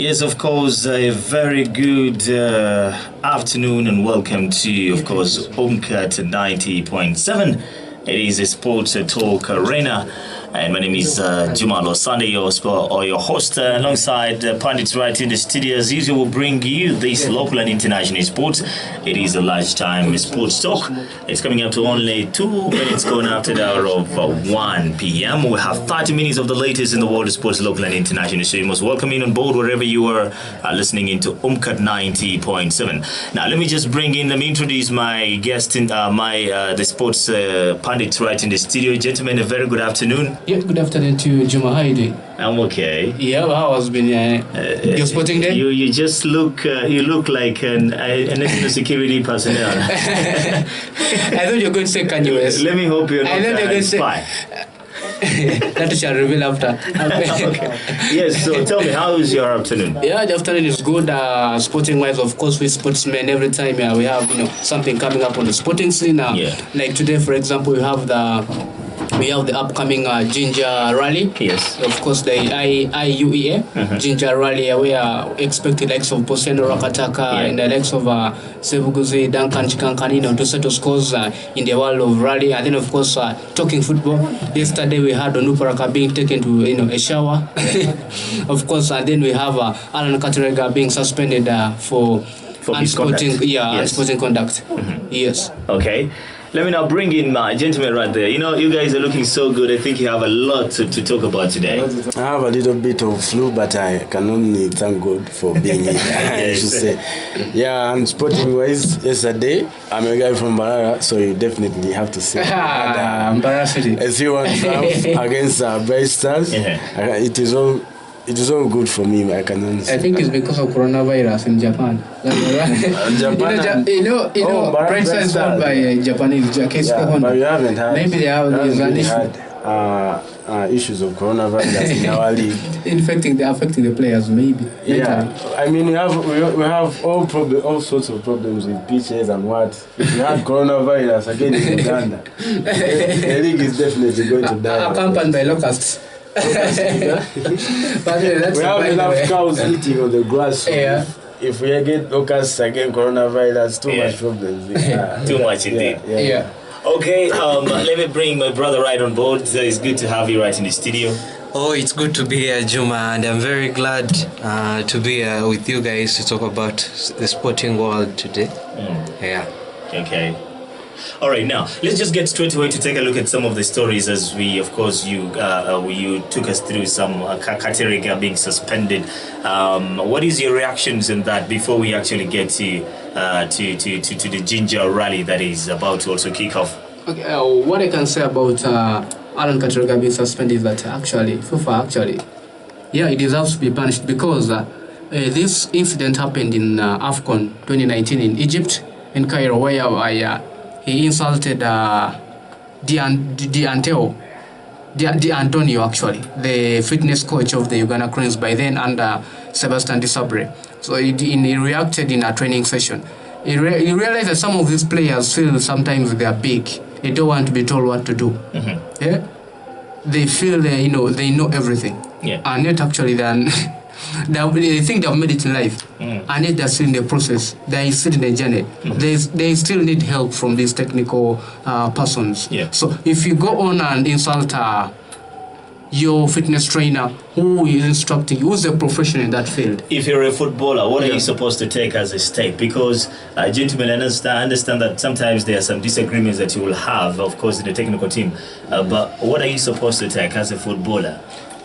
Yes, of course, a very good afternoon and welcome to, of course, Umcat 90.7. It is a sports talk arena. And my name is Juma Sunday, your host, alongside Pandits right in the studio. As usual, we'll bring you this local and international sports. It is a lunchtime sports talk. It's coming up to only 2 minutes going after the hour of 1 p.m. We have 30 minutes of the latest in the world of sports, local and international. So you must welcome in on board wherever you are listening into Umcat 90.7. Now, let me introduce my guest, the sports Pandits right in the studio. Gentlemen, a very good afternoon. Yeah, good afternoon to Juma. How are you doing? I'm okay. Yeah, how has been your sporting day? You just look like an national security personnel. I thought you were going to say Kanye West. Let me hope you're not a spy. That shall reveal after. Okay. Yes, so tell me, how is your afternoon? Yeah, the afternoon is good. Sporting wise, of course, we sportsmen every time we have something coming up on the sporting scene. Like today, for example, we have the upcoming Ginger Rally. Yes. Of course, the IUEA Ginger Rally. We are expecting likes of Poseno Rakataka and the likes of Sebuguzi, Duncan Chikankanino to settle scores in the world of rally. And then, of course, talking football. Yesterday we had Onuparaka being taken to a shower. Of course, and then we have Alan Katerega being suspended for unsporting conduct. Yes. Okay. Let me now bring in my gentleman right there. You guys are looking so good. I think you have a lot to talk about today. I have a little bit of flu, but I can only thank God for being here. I should say. Yeah, and sporting wise, yesterday, I'm a guy from Barara, so you definitely have to say. Barara City. A 3-1 against Bright Stars. It is all good for me. I can only say. I think it's because of coronavirus in Japan. Japan. Bright Stars is owned by Japanese. But you haven't had. Maybe they have issues of coronavirus in our league. They're affecting the players, maybe. Yeah, I mean we have all sorts of problems with pitches and what. If you had coronavirus again in Uganda, the league is definitely going to die. Accompanied by locusts. We have enough cows eating on the grass. So if we get locusts again, coronavirus, too much problems. Too much indeed. Yeah. Okay, let me bring my brother right on board. It's good to have you right in the studio. Oh, it's good to be here, Juma, and I'm very glad to be here with you guys to talk about the sporting world today. Yeah. Okay. All right, now let's just get straight away to take a look at some of the stories as we, of course, you took us through some Katerega being suspended. What is your reactions in that before we actually get to the Ginger Rally that is about to also kick off? Okay, what I can say about Alan Katerega being suspended is that FIFA it deserves to be punished because this incident happened in AFCON 2019 in Egypt, in Cairo, where he insulted Antonio, actually, the fitness coach of the Uganda Cranes by then under Sebastian Desabre. So he reacted in a training session. He realized that some of these players feel sometimes they are big. They don't want to be told what to do. Yeah? They feel they know everything. Yeah. And yet actually they think they've made it in life, and yet they're still in the process. They're still in the journey. They still need help from these technical persons. Yeah. So if you go on and insult your fitness trainer who is instructing you, who's a professional in that field. If you're a footballer, what are you supposed to take as a step? Because, gentlemen, I understand that sometimes there are some disagreements that you will have, of course, in the technical team. But what are you supposed to take as a footballer?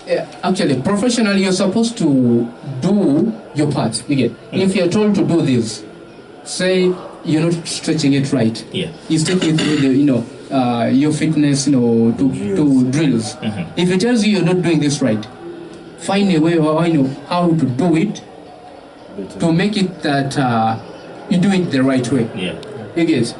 Yeah, actually, professionally, you're supposed to do your part. You get. If you're told to do this, say you're not stretching it right. Yeah. You stick it with your fitness, to drills. If it tells you you're not doing this right, find a way how to do it to make it that you do it the right way. Yeah. You get.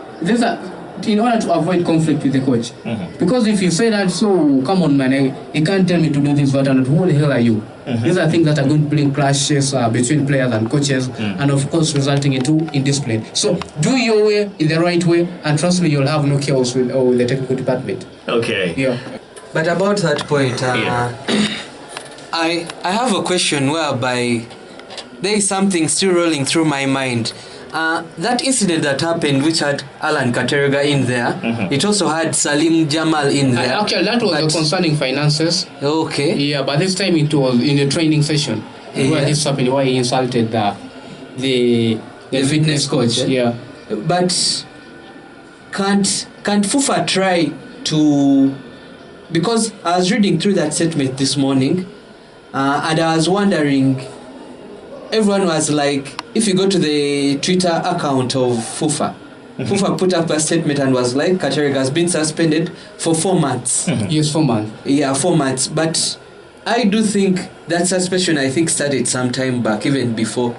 In order to avoid conflict with the coach. Because if you say that, so come on man, you can't tell me to do this, but who the hell are you? These are things that are going to bring clashes between players and coaches, and of course resulting into indiscipline. So do your way in the right way, and trust me, you'll have no chaos with the technical department. Okay. Yeah. But about that point, I have a question whereby there is something still rolling through my mind. That incident that happened, which had Alan Katerega in there, it also had Salim Jamal in there. Actually, that was concerning finances. Okay. Yeah, but this time it was in a training session where this happened, where he insulted the fitness coach. Yeah. But can't FUFA try to, because I was reading through that statement this morning, and I was wondering, everyone was like, if you go to the Twitter account of FUFA, FUFA put up a statement and was like, Katerega has been suspended for 4 months. Yes, 4 months. Yeah, 4 months. But I do think that suspension, I think, started some time back, even before.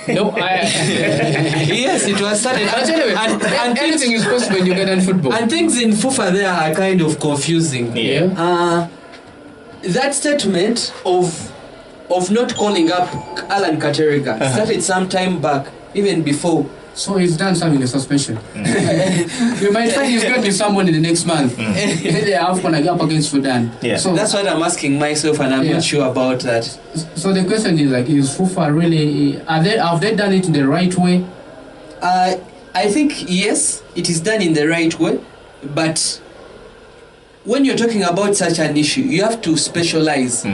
No, Yes, it was started. But anyway, and anything is possible in Ugandan football. And things in FUFA there are kind of confusing. Yeah. That statement of not calling up Alan Katerega started some time back, even before. So he's done something, the suspension. You might find he's going to be someone in the next month. They have going to go up against Sudan. Yeah. So that's what I'm asking myself, and I'm not sure about that. So the question is like, is FUFA really? Have they done it in the right way? I think yes, it is done in the right way, but when you're talking about such an issue, you have to specialize.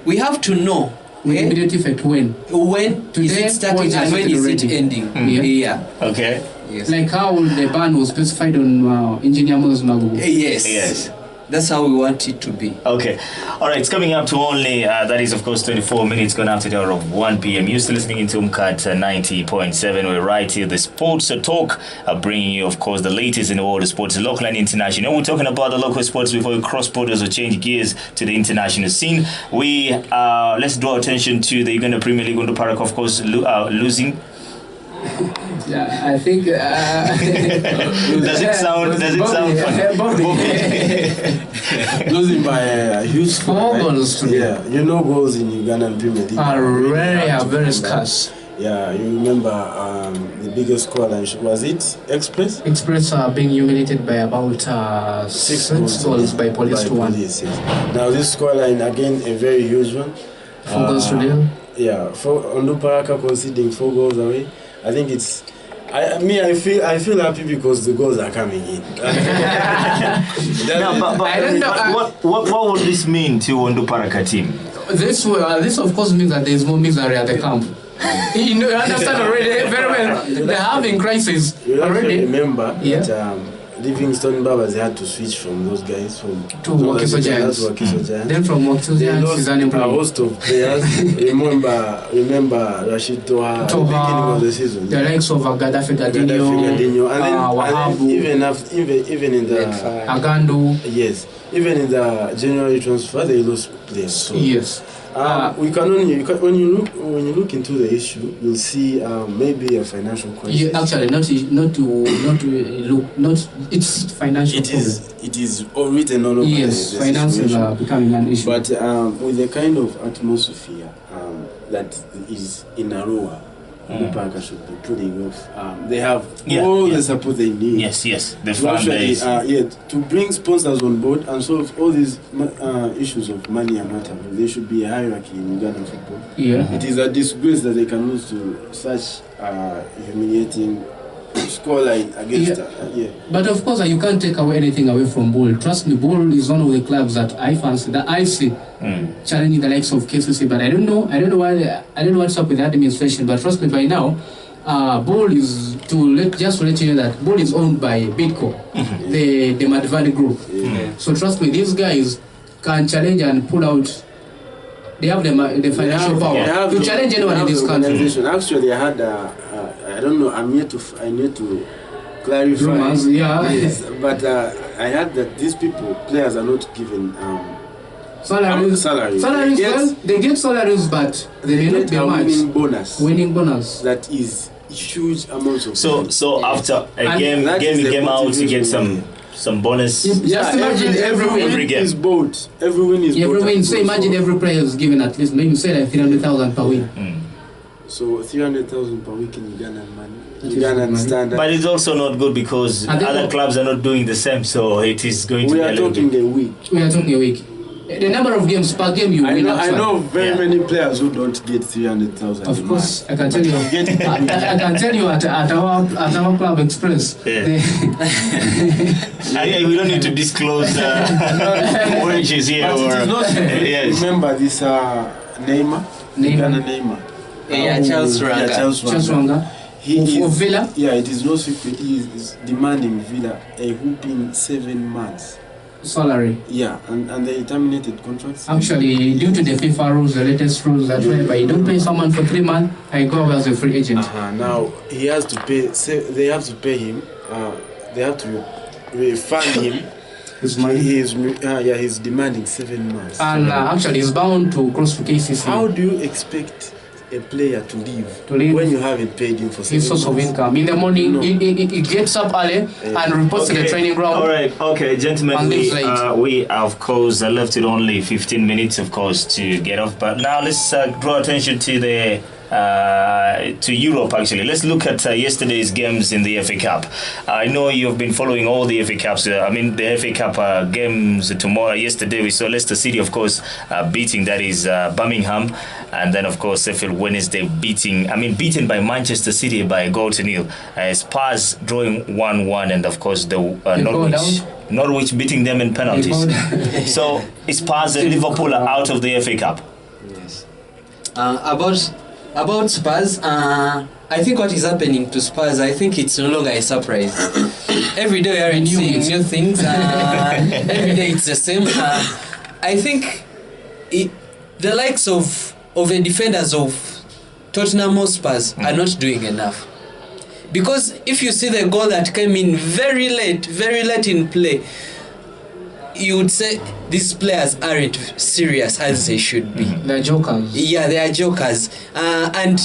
We have to know immediate effect when today, is it starting and when is it ending. Yeah. Okay. Yes. Like how the ban was specified on Engineer Moses Magugu. Yes. That's how we want it to be. Okay. All right. It's coming up to only, that is, of course, 24 minutes gone after the hour of 1 p.m. You're still listening into Umcat 90.7. We're right here, the Sports Talk, bringing you, of course, the latest in the world of sports, local and international. We're talking about the local sports before we cross borders or change gears to the international scene. Let's draw attention to the Uganda Premier League under Park, of course, losing. Yeah, I think. Does it sound funny? Losing by a huge score. 4 goals today. Yeah, you know, goals in Ugandan Premier League are very scarce. Yeah, you remember the biggest scoreline, was it Express? Express are being humiliated by about 6 goals by Police to 1. Yes. Now this scoreline, again, a very huge one. 4 goals to nil. Yeah, Onduparaka conceding 4 goals away. I think it's. I feel happy because the goals are coming in. But I don't know. What would this mean to Onduparaka team? This of course means that there is more misery at the camp. You understand already very well. They're having crisis already. Remember that Livingston Babas had to switch from those guys to Wakiso Giants. Then from Wakiso Giants, he's unemployed. A host of players. remember Rashid Toha at the beginning of the season. The likes of Gaddafi Gadinho, and then even in the Agandu. Yes, even in the January transfer, they lost players. So yes. We can only when you look into the issue, you'll see maybe a financial crisis. Yeah, actually, it's financial. It is all written all over. Yes, finances are becoming an issue. But with the kind of atmosphere that is in Arua, Parker should be putting off. They have all the support they need. Yes, the fan base. To bring sponsors on board and solve all these issues of money and whatever. There should be a hierarchy in Ugandan football. Yeah. It is a disgrace that they can lose to such humiliating scoreline against. But of course, you can't take anything away from Bull. Trust me, Bull is one of the clubs that I fancy, that I see challenging the likes of KCC. But I don't know why. I don't know what's up with the administration. But trust me, by now, Bull is just to let you know that Bull is owned by Bidco, the Madvali group. So trust me, these guys can challenge and pull out. They have the financial power to challenge anyone in this country. Actually, I had I don't know. I need to clarify. Rumors, yes, but I heard that these players are not given salaries. They get salaries, but they may not be much. Winning bonus. That is huge amounts of. So after a game out, you get some bonus. Just imagine every game is bought. Every win is bought. Every win. So imagine every player is given at least maybe say like 300,000 per win. So 300,000 per week in Ugandan money. Ugandan standard. But it's also not good because other clubs are not doing the same. So it is going to be a week. We are talking a week. The number of games per game you win. I know very many players who don't get 300,000. Of course, I can tell you. I can tell you at our Club Express. Yeah. We don't need to disclose wages here. Yes. Remember this Neymar? Neymar. Charles Ranga. He of Villa? Yeah, it is no secret. He is demanding Villa a whooping 7 months salary. Yeah, and they terminated contracts. Actually, due to the FIFA rules, the latest rules that whereby you don't pay someone for 3 months, I go as a free agent. Now he has to pay. They have to pay him. They have to refund him. His money. He's demanding 7 months. And actually, he's bound to cross to KCC. How do you expect a player to leave when you haven't paid him for 7 months? His source of income. In the morning, he gets up early and reports to the training ground. All right, okay, gentlemen, we of course left it only 15 minutes, of course, to get off. But now let's draw attention to the to Europe. Actually, let's look at yesterday's games in the FA Cup. I know you've been following all the FA Cups. The FA Cup games tomorrow. Yesterday we saw Leicester City, of course, beating Birmingham, and then of course Sheffield Wednesday beaten by Manchester City by a goal to nil. Spurs drawing 1-1, and of course the Norwich beating them in penalties. So Spurs and Liverpool are out of the FA Cup. Yes. About Spurs, I think what is happening to Spurs, I think it's no longer a surprise. Every day we are seeing new things. Every day it's the same. I think the likes of the defenders of Tottenham Hotspurs are not doing enough. Because if you see the goal that came in very late in play, you would say these players aren't serious as they should be. They're jokers. Yeah, they are jokers. And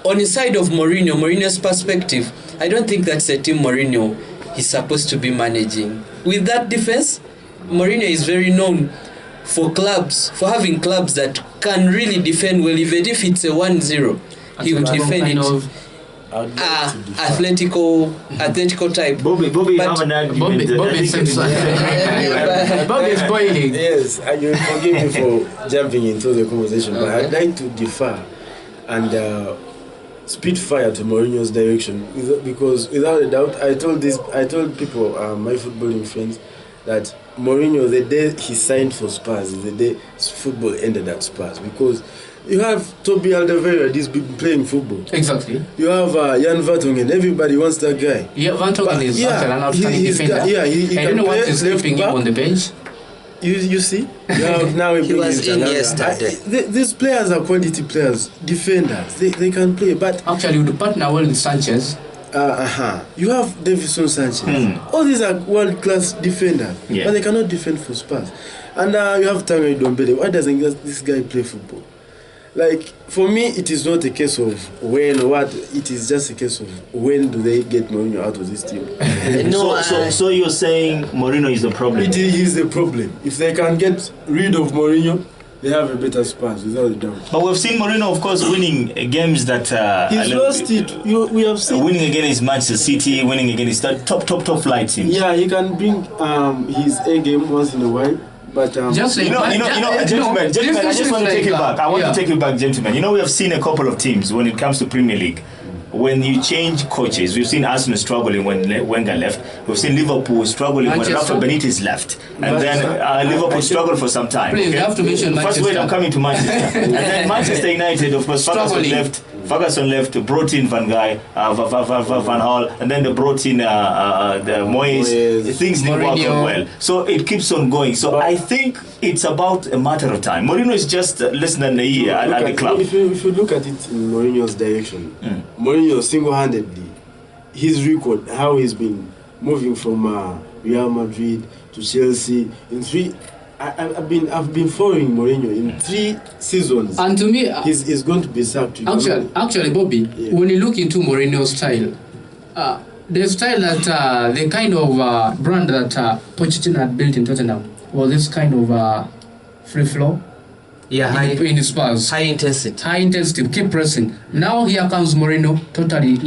on the side of Mourinho's perspective, I don't think that's the team Mourinho is supposed to be managing. With that defense, Mourinho is very known for having clubs that can really defend well. Even if it's a 1-0, he would defend it. Atletico type. Bobby have an argument. Bobby is boiling. Yes, you forgive me for jumping into the conversation, but I'd like to defer and spit fire to Mourinho's direction, because without a doubt, I told people, my footballing friends, that Mourinho, the day he signed for Spurs, is the day football ended at Spurs, because you have Toby Alderweireld, he's been playing football. Exactly. You have Jan Vertonghen, everybody wants that guy. Yeah, Vertonghen is an outstanding defender. I don't know what is keeping him on the bench. You see? You have now he was in yesterday. These players are quality players, defenders. They can play, but actually would partner well with Sanchez. You have Davison Sanchez. All these are world-class defenders, but they cannot defend for Spurs. And you have Tanguy Ndombele. Why doesn't this guy play football? Like, for me, it is not a case of when or what. It is just a case of when do they get Mourinho out of this team. So you're saying Mourinho is the problem? He is the problem. If they can get rid of Mourinho, they have a better Spurs, without a doubt. But we've seen Mourinho, of course, winning games that he's lost it. We have seen winning against Manchester City, winning against top flight teams. Yeah, he can bring his A game once in a while. But gentlemen, I just want to take you back. I want to take you back, gentlemen. We have seen a couple of teams when it comes to Premier League. When you change coaches, we've seen Arsenal struggling when Wenger left. We've seen Liverpool struggling when Rafa Benitez left, and then Liverpool struggled for some time. Please, you have to mention Manchester. First, wait, I'm coming to Manchester, and then Manchester United, of course, Ferguson left, brought in Van Gaal, and then they brought in the Moyes. Things didn't work out well, so it keeps on going. So I think it's about a matter of time. Mourinho is just less than a year at the club. If you look at it in Mourinho's direction, Mourinho single-handedly, his record, how he's been moving from Real Madrid to Chelsea in three. I've been following Mourinho in 3 seasons. And to me, he's going to be sacked. Actually, Bobby, when you look into Mourinho's style, the style that the kind of brand that Pochettino had built in Tottenham was this kind of free flow. Yeah, in Spurs. High intensity, keep pressing. Now here comes Mourinho, totally,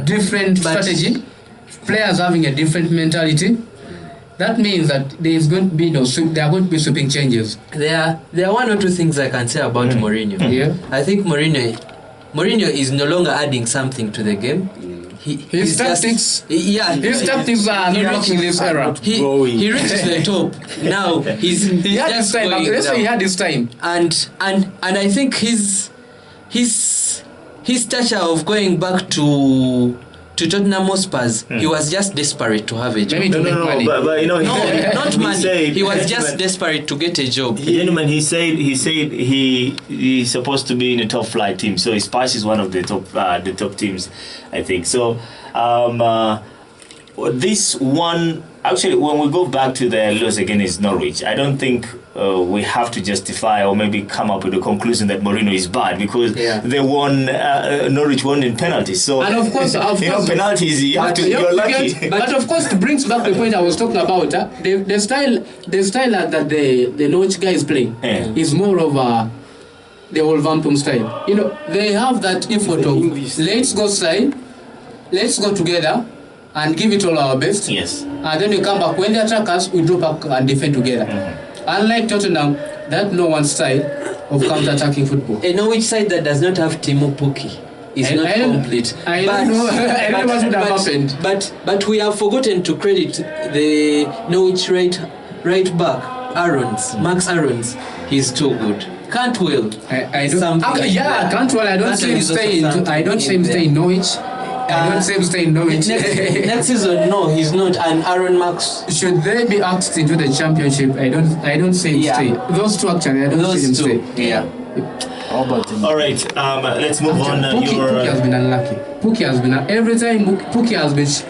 different strategy. Players having a different mentality. that means that there is going to be there are going to be sweeping changes. There are one or two things I can say about Mourinho. Yeah. I think Mourinho is no longer adding something to the game. His tactics, his tactics are not working this era. He reached the top. Now he had his time. Let's say he had his time. And I think his stature of going back to Tottenham Hotspurs, he was just desperate to have a job. Maybe to make money. But not money. He was just desperate to get a job. Gentlemen, he said he's supposed to be in a top flight team, so Spurs is one of the top teams, I think. So this one, actually, when we go back to the loss against Norwich, I don't think we have to justify or maybe come up with a conclusion that Mourinho is bad, because they won. Norwich won in penalties. So, and of course, penalties. You're lucky. But of course, it brings back the point I was talking about. The style that the Norwich guys play is more of the Wolverhampton style. You know, they have that effort of let's go side, let's go together, and give it all our best. Yes. And then we come back. When they attack us, we drop back and defend together. Unlike Tottenham, that no one style of counter-attacking football. A Norwich side that does not have Timo Pukki is not complete. I don't know what would have happened. But we have forgotten to credit the Norwich right back, Max Aarons. He's too good. Cantwell. Cantwell. I don't see him staying. I don't see him staying in Norwich. I don't see him staying in Norwich. Next season, no, he's not. And Aaron Max. Should they be asked into the championship? I don't see him stay. Those two actually, I don't see him stay. Yeah. All right, let's move on. Pukki has been unlucky. Pukki has been every time Pukki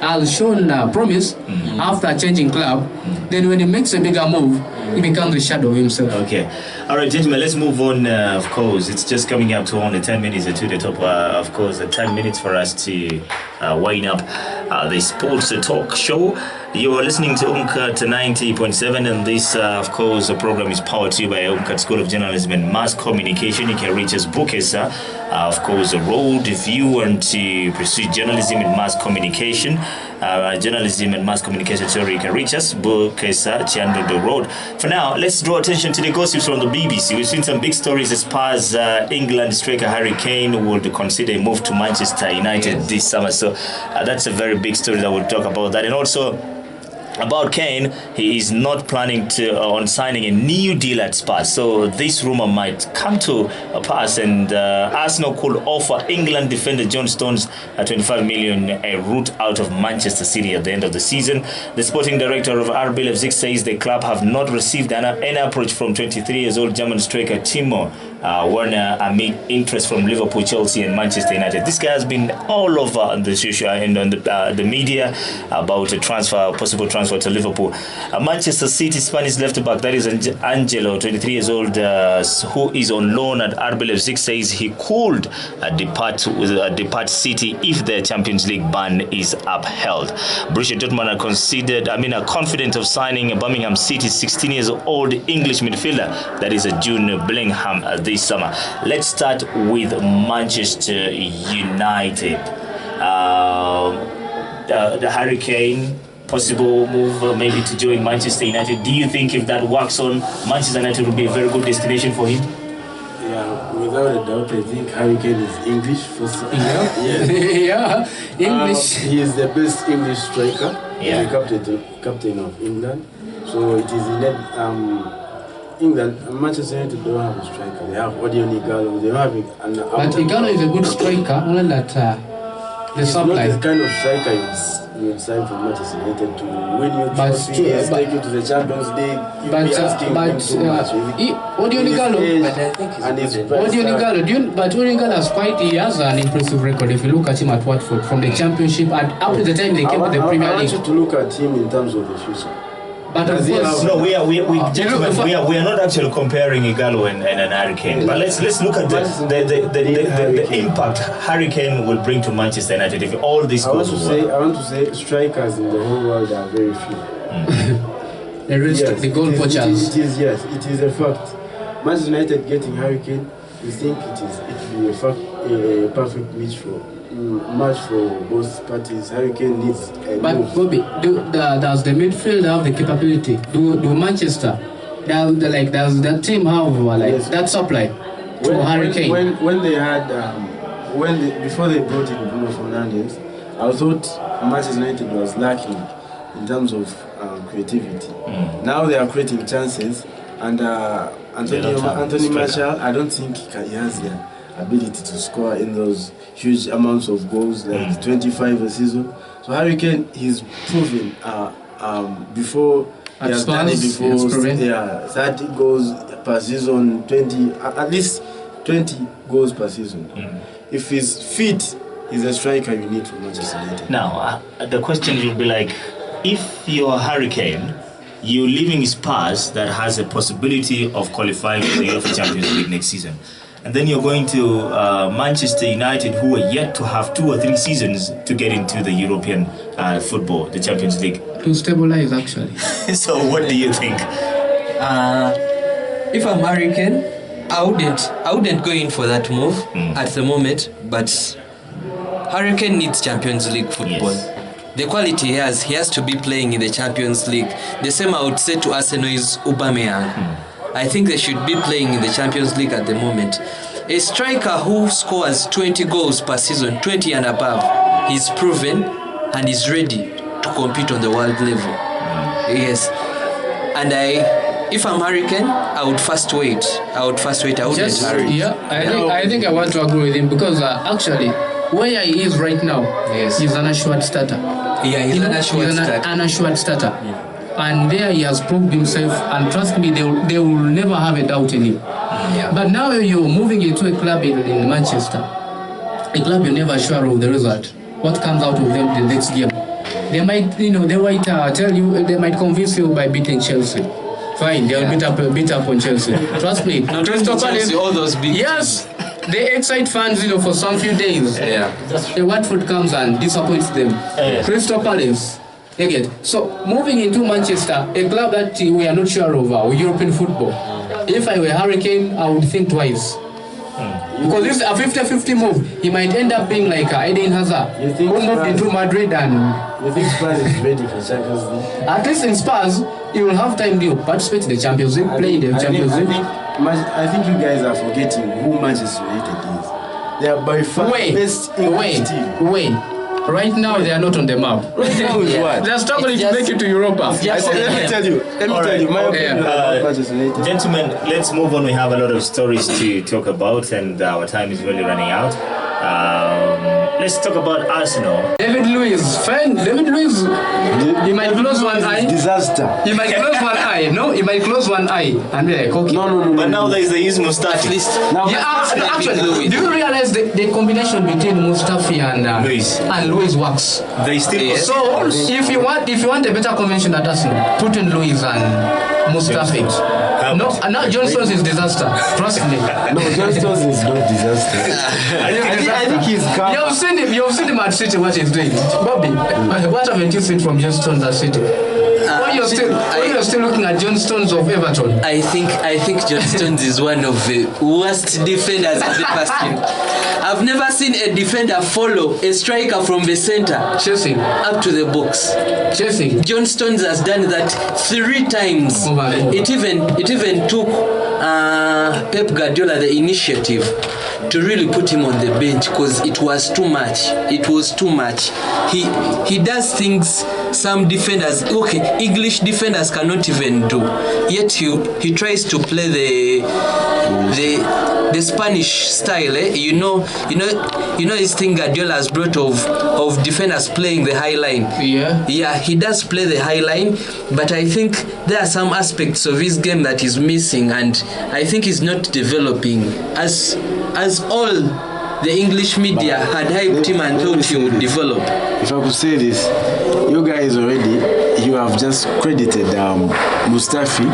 has shown promise after changing club. Then when he makes a bigger move, he becomes the shadow of himself. Okay. All right, gentlemen, let's move on. Of course, it's just coming up to only 10 minutes to the top. Of course, 10 minutes for us to wind up the Sports Talk Show. You are listening to Umcat 90.7, and this, of course, the program is powered to you by Umcat School of Journalism and Mass Communication. You can reach us, book us, of course, a road if you want to pursue journalism and mass communication. Journalism and mass communication theory, you can reach us, book us at Chiando Road. For now, let's draw attention to the gossips from the BBC. We've seen some big stories as far as England striker Harry Kane would consider a move to Manchester United this summer. So that's a very big story that we'll talk about that. And also, about Kane, he is not planning on signing a new deal at Spurs. So this rumor might come to pass, and Arsenal could offer England defender John Stones 25 million a route out of Manchester City at the end of the season. The sporting director of RB Leipzig says the club have not received any approach from 23-year-old German striker Timo Werner amid interest from Liverpool, Chelsea and Manchester United. This guy has been all over the social and on the media about a possible transfer to Liverpool. Manchester City Spanish left back, that is Angelo, 23 years old, who is on loan at RB Leipzig, says he could depart City if the Champions League ban is upheld. Borussia Dortmund are confident of signing Birmingham City's 16 years old English midfielder, that is June Bellingham, this summer. Let's start with Manchester United. The Harry Kane possible move maybe to join Manchester United. Do you think if that works on, Manchester United will be a very good destination for him? Yeah, without a doubt, I think Harry Kane is English first. English. He is the best English striker. Yeah. The captain of England. So it is in England, Manchester United don't have a striker. They have Odion Ighalo. They don't have but Ighalo is a good striker, only that the supply. Not the kind of striker you would sign for Manchester United to win your trophy, take you to the Champions League. You'll be asking him so much. Odion Ighalo, but I think Odion Ighalo he has an impressive record. If you look at him at Watford from the Championship and up to the time they came to the Premier League. I want you to look at him in terms of the future. But of course, no, we are not actually comparing Ighalo and Harry Kane. But let's look at the impact Harry Kane will bring to Manchester United if all this goes well. I want to say strikers in the whole world are very few. The goal poachers. It is a fact. Manchester United getting Harry Kane, we think it will be a perfect match for match for both parties. Harry Kane needs a But move. Bobby, does the midfield have the capability? Do Manchester, does that team have Yes. that supply to Harry Kane? When they had before they brought in Bruno Fernandes, I thought Manchester United was lacking in terms of creativity. Now they are creating chances, and Anthony Martial, I don't think he has the ability to score in those huge amounts of goals, like 25 a season. So Harry Kane, he's proven before he has done it before. 30 goals per season, 20 at least 20 goals per season. If he's fit, he's a striker you need for Manchester United. Now, the question will be like, if you're Harry Kane, you're leaving Spurs that has a possibility of qualifying for the UEFA Champions League next season, and then you're going to Manchester United, who are yet to have 2 or 3 seasons to get into the European football, the Champions League. To stabilize, actually. So what do you think? If I'm Harry Kane, I wouldn't go in for that move at the moment, but Harry Kane needs Champions League football. Yes. The quality he has to be playing in the Champions League. The same I would say to Arsenal is Aubameyang. I think they should be playing in the Champions League at the moment. A striker who scores 20 goals per season, 20 and above, he's proven and is ready to compete on the world level. Yes. And if I'm Harry Kane, I would first wait. I wouldn't hurry. Yeah, I think I want to agree with him because actually, where he is right now, he's an assured starter. Yeah, he's an assured starter. And there he has proved himself, and trust me, they will never have a doubt in him. Yeah. But now you're moving into a club in Manchester, a club you're never sure of the result. What comes out of them the next game? They might, tell you, they might convince you by beating Chelsea. Fine, they'll beat up on Chelsea. Trust me. Crystal Palace, all those big. Yes. They excite fans, for some few days. Yeah. The Watford comes and disappoints them. Crystal Palace. So moving into Manchester, a club that we are not sure of European football. If I were Harry Kane, I would think twice. Because this is a 50-50 move. He might end up being like Eden Hazard, who moved into Madrid and. You think Spurs is ready for Champions League? At least in Spurs, he will have time to participate in the Champions League, play in the Champions League. I think you guys are forgetting who Manchester United is. They are by far the best English team. Right now they are not on the map. Right now is what? They are struggling to make it to Europa. Let me tell you my opinion about Manchester United. Gentlemen, let's move on. We have a lot of stories to talk about, and our time is really running out. Let's talk about Arsenal. David Luiz, he might close one eye. Disaster. He might close one eye. No, he might close one eye and be like, okay. No. But now there is the East Mustafi. At least. Actually, do you realize the combination between Mustafi and Luiz works? They still. So if you want a better combination at Arsenal, put in Luiz and Mustafi. No, now John Stones is disaster. Trust me. No, John Stones is not disaster. I think he's calm. You've seen him at City, what he's doing. Bobby, what haven't you seen from John Stones at City? Why you're still looking at John Stones of Everton? I think John Stones is one of the worst defenders I've ever seen. I've never seen a defender follow a striker from the center chasing up to the box. Chasing. John Stones has done that 3 times. It even took Pep Guardiola the initiative to really put him on the bench because it was too much. He does things some defenders, English defenders cannot even do. Yet he tries to play the Spanish style. You know this thing Guardiola has brought of defenders playing the high line. Yeah, he does play the high line, but I think there are some aspects of his game that is missing, and I think he's not developing as all the English media had hyped him and thought he would develop. If I could say this, you guys already, you have just credited Mustafi,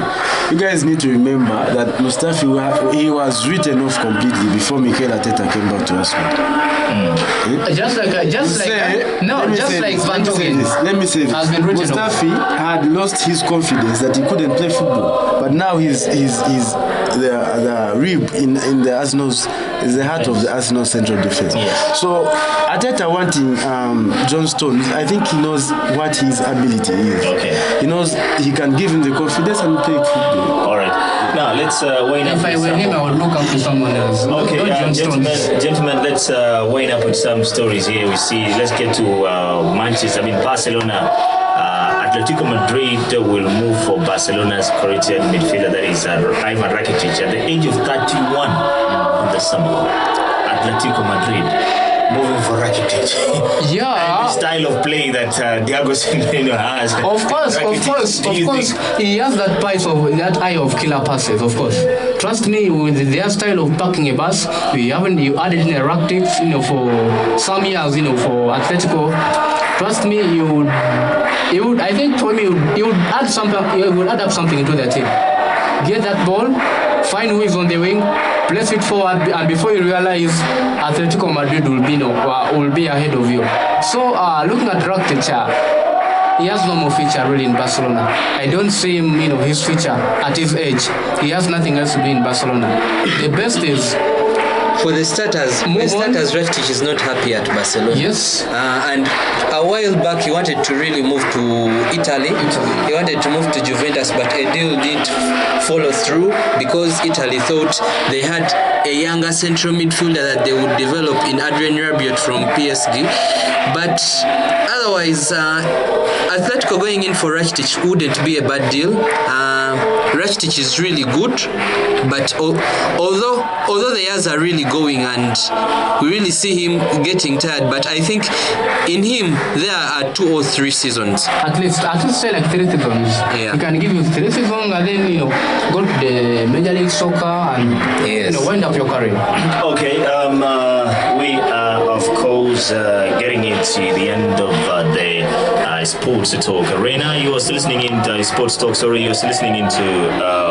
you guys need to remember that Mustafi, he was written off completely before Mikel Arteta came back to Arsenal. Just like Van Tugen. Let me say this. Mustafi had lost his confidence that he couldn't play football, but now he's the rib in the Arsenal's is the heart of the Arsenal central defense. Yes. So Arteta wanting John Stones, I think he knows what his ability is. Okay. He knows he can give him the confidence and play football. All right. Now let's wind up. If I were him, I would look up to someone else. Okay, gentlemen, let's wind up with some stories here. Let's get to Manchester. Barcelona. Atletico Madrid will move for Barcelona's Croatian midfielder, that is Ivan Rakitic, at the age of 31 in the summer. Atletico Madrid moving for Rakitic. Yeah. And the style of play that Thiago Silva has. Of course. He has that eye of killer passes, of course. Trust me, with their style of parking a bus, you added in a Rakitic, for some years, for Atletico. Trust me, he would I think for me, he would add up something into the team. Get that ball, find who is on the wing, place it forward, and before you realize, Atletico Madrid will be ahead of you. So, looking at Rakitic, he has no more future really in Barcelona. I don't see him, his future at his age. He has nothing else to do in Barcelona. The best is, for the starters, Rakitic is not happy at Barcelona. Yes. And a while back, he wanted to really move to Italy. He wanted to move to Juventus, but a deal didn't follow through because Italy thought they had a younger central midfielder that they would develop in Adrien Rabiot from PSG. But otherwise, Atletico going in for Rakitic wouldn't be a bad deal. Rakitic is really good, but although the years are really going and we really see him getting tired, but I think in him there are 2 or 3 seasons. At least say like 3 seasons. Yeah. He can give you 3 seasons and then go to the Major League Soccer and wind up your career. Okay, we are of course getting into the end of the Sports Talk Arena. You are still listening in Sports Talk. You are still listening into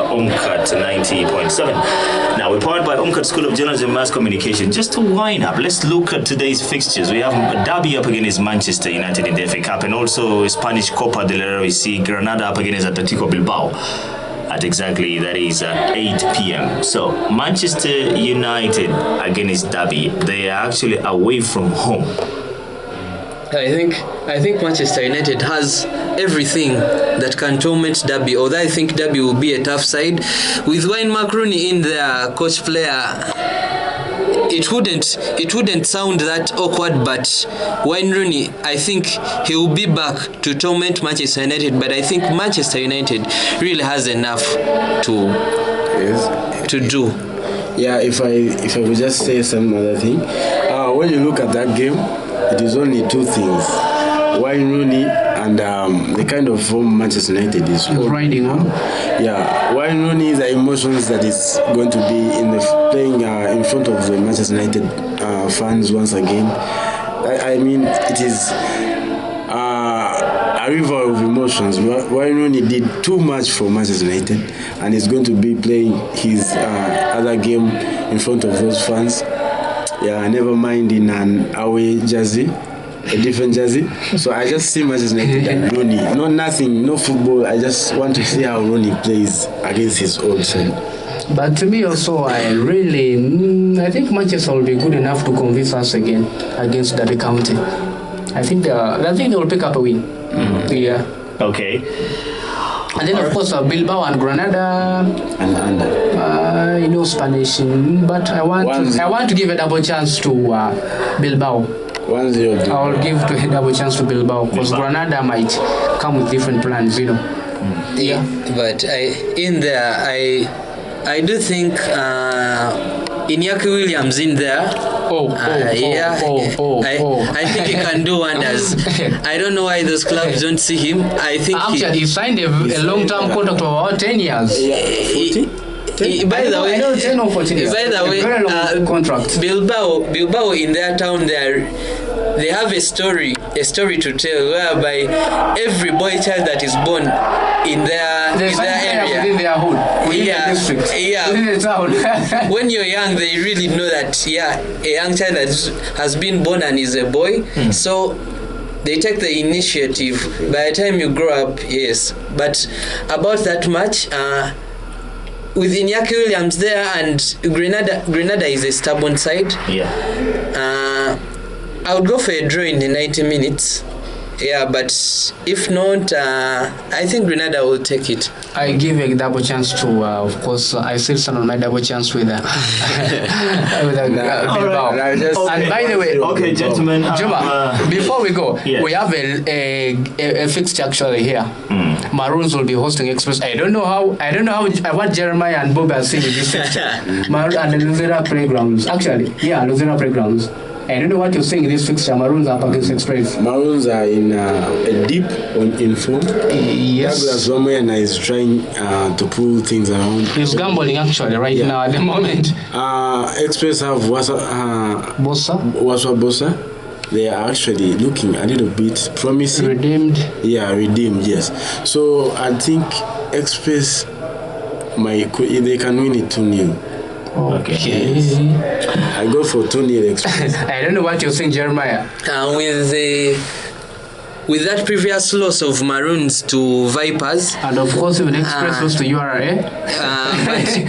Umcat 90.7. Now we're powered by Umcat School of Journalism and Mass Communication. Just to wind up, let's look at today's fixtures. We have a derby up against Manchester United in the FA Cup, and also Spanish Copa del Rey. We see Granada up against Atletico Bilbao at exactly, that is 8 p.m. So Manchester United against Derby, they are actually away from home. I think Manchester United has everything that can torment Derby, although I think Derby will be a tough side. With Wayne Rooney in their coach player, it wouldn't sound that awkward, but Wayne Rooney, I think he will be back to torment Manchester United, but I think Manchester United really has enough to do. Yeah, if I would just say some other thing, when you look at that game, it is only 2 things: Wayne Rooney and the kind of form Manchester United is riding on. Yeah, Wayne Rooney, the emotions that is going to be playing in front of the Manchester United fans once again. I mean, it is a river of emotions. Wayne Rooney did too much for Manchester United, and he's going to be playing his other game in front of those fans. Yeah, never mind in an away jersey, a different jersey. So I just see Manchester United and Rooney. No football. I just want to see how Rooney plays against his old side. But to me also, I think Manchester will be good enough to convince us again against Derby County. I think they will pick up a win. Yeah. Okay. And then of course Bilbao and Granada, and Spanish, but I want to give a double chance to Bilbao. 1-0. I will give a double chance to Bilbao because Granada might come with different plans, Yeah, but I do think Iñaki Williams in there. I think he can do wonders. I don't know why those clubs don't see him. I think he signed a long-term contract of about 10 years. By the way, 10 or 14 years. By the way, contract. Bilbao in their town, they have a story to tell, whereby every boy child that is born in their area, within their hood, within yeah, the district, yeah, within the town. when you're young, they really know that a young child has been born and is a boy. So they take the initiative. By the time you grow up, yes. But about that much, with Iñaki Williams there and Grenada is a stubborn side. Yeah. I would go for a draw in the 90 minutes. Yeah, but if not, I think Grenada will take it. I give a double chance to, of course, I still stand on my double chance with Bilbao. And by the way, Okay, gentlemen. Juma, before we go, yes. we have a fixture actually here. Maroons will be hosting Express. I don't know how what Jeremiah and Bob are saying in this fixture. Maroons and the Luzera playgrounds. Actually, yeah, Luzera playgrounds. I don't know what you're saying in this fixture. Maroons are against Express. Maroons are in a deep in form. Yes. Douglas Wamena is trying to pull things around. He's gambling actually right now at the moment. Express have Bossa. Bossa. They are actually looking a little bit promising. Redeemed. Yeah, redeemed, yes. So I think Express, they can win it 2-0. Okay. I go for 2-0 Express. I don't know what you're saying, Jeremiah. With that previous loss of Maroons to Vipers, And of course, even Express lost to URA.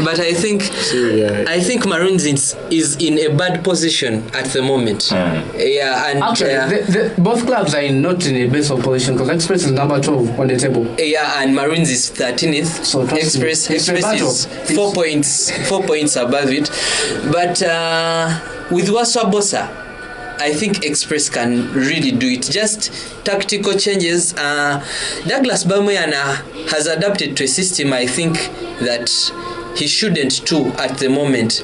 but I think Maroons is in a bad position at the moment. Yeah, and Actually, both clubs are not in a best of position because Express is number 12 on the table. yeah, and Maroons is 13th. So Express it's a battle. is 4 points above it. But with Waswa Bossa, I think Express can really do it. Just tactical changes. Douglas Bamoyana has adapted to a system I think that he shouldn't do at the moment.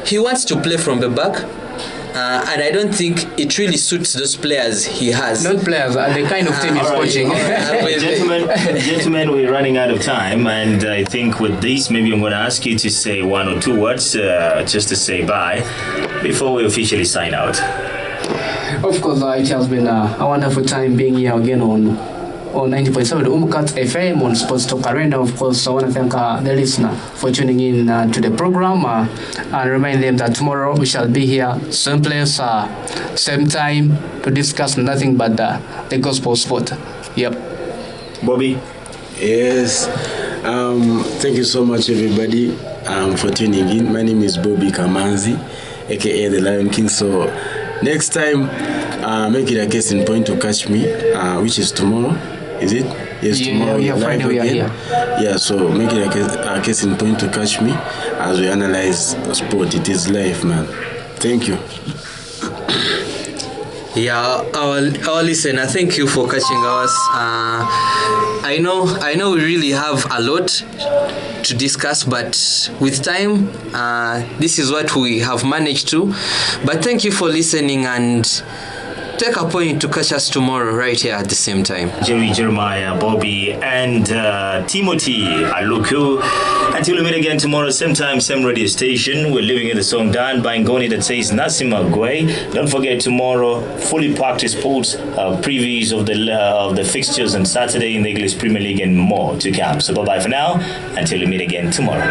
He wants to play from the back. And I don't think it really suits those players he has. Not players, the kind of team he's coaching. Gentlemen, we're running out of time, and I think with this, maybe I'm going to ask you to say one or two words just to say bye before we officially sign out. Of course, it has been a wonderful time being here again on 90.7 Umcat FM on Sports Talk Arena. Of course, I want to thank the listener for tuning in to the program and remind them that tomorrow we shall be here, same place, same time, to discuss nothing but the gospel sport. Yep. Bobby? Yes. Thank you so much, everybody, for tuning in. My name is Bobby Kamanzi, aka the Lion King. So next time, make it a case in point to catch me, which is tomorrow. Is it? Yes, tomorrow. Yeah, Friday we are here. Yeah, so make it a case in point to catch me as we analyze sport. It is life, man. Thank you. Yeah, our listener, thank you for catching us. I know we really have a lot to discuss, but with time, this is what we have managed to. But thank you for listening, and take a point to catch us tomorrow right here at the same time. Jeremiah, Bobby, and Timothy Aluku. Until we meet again tomorrow, same time, same radio station. We're leaving you the song done by Ngoni that says Nasima Gwe. Don't forget tomorrow, fully packed sports, previews of the fixtures on Saturday in the English Premier League and more to come. So bye-bye for now, until we meet again tomorrow.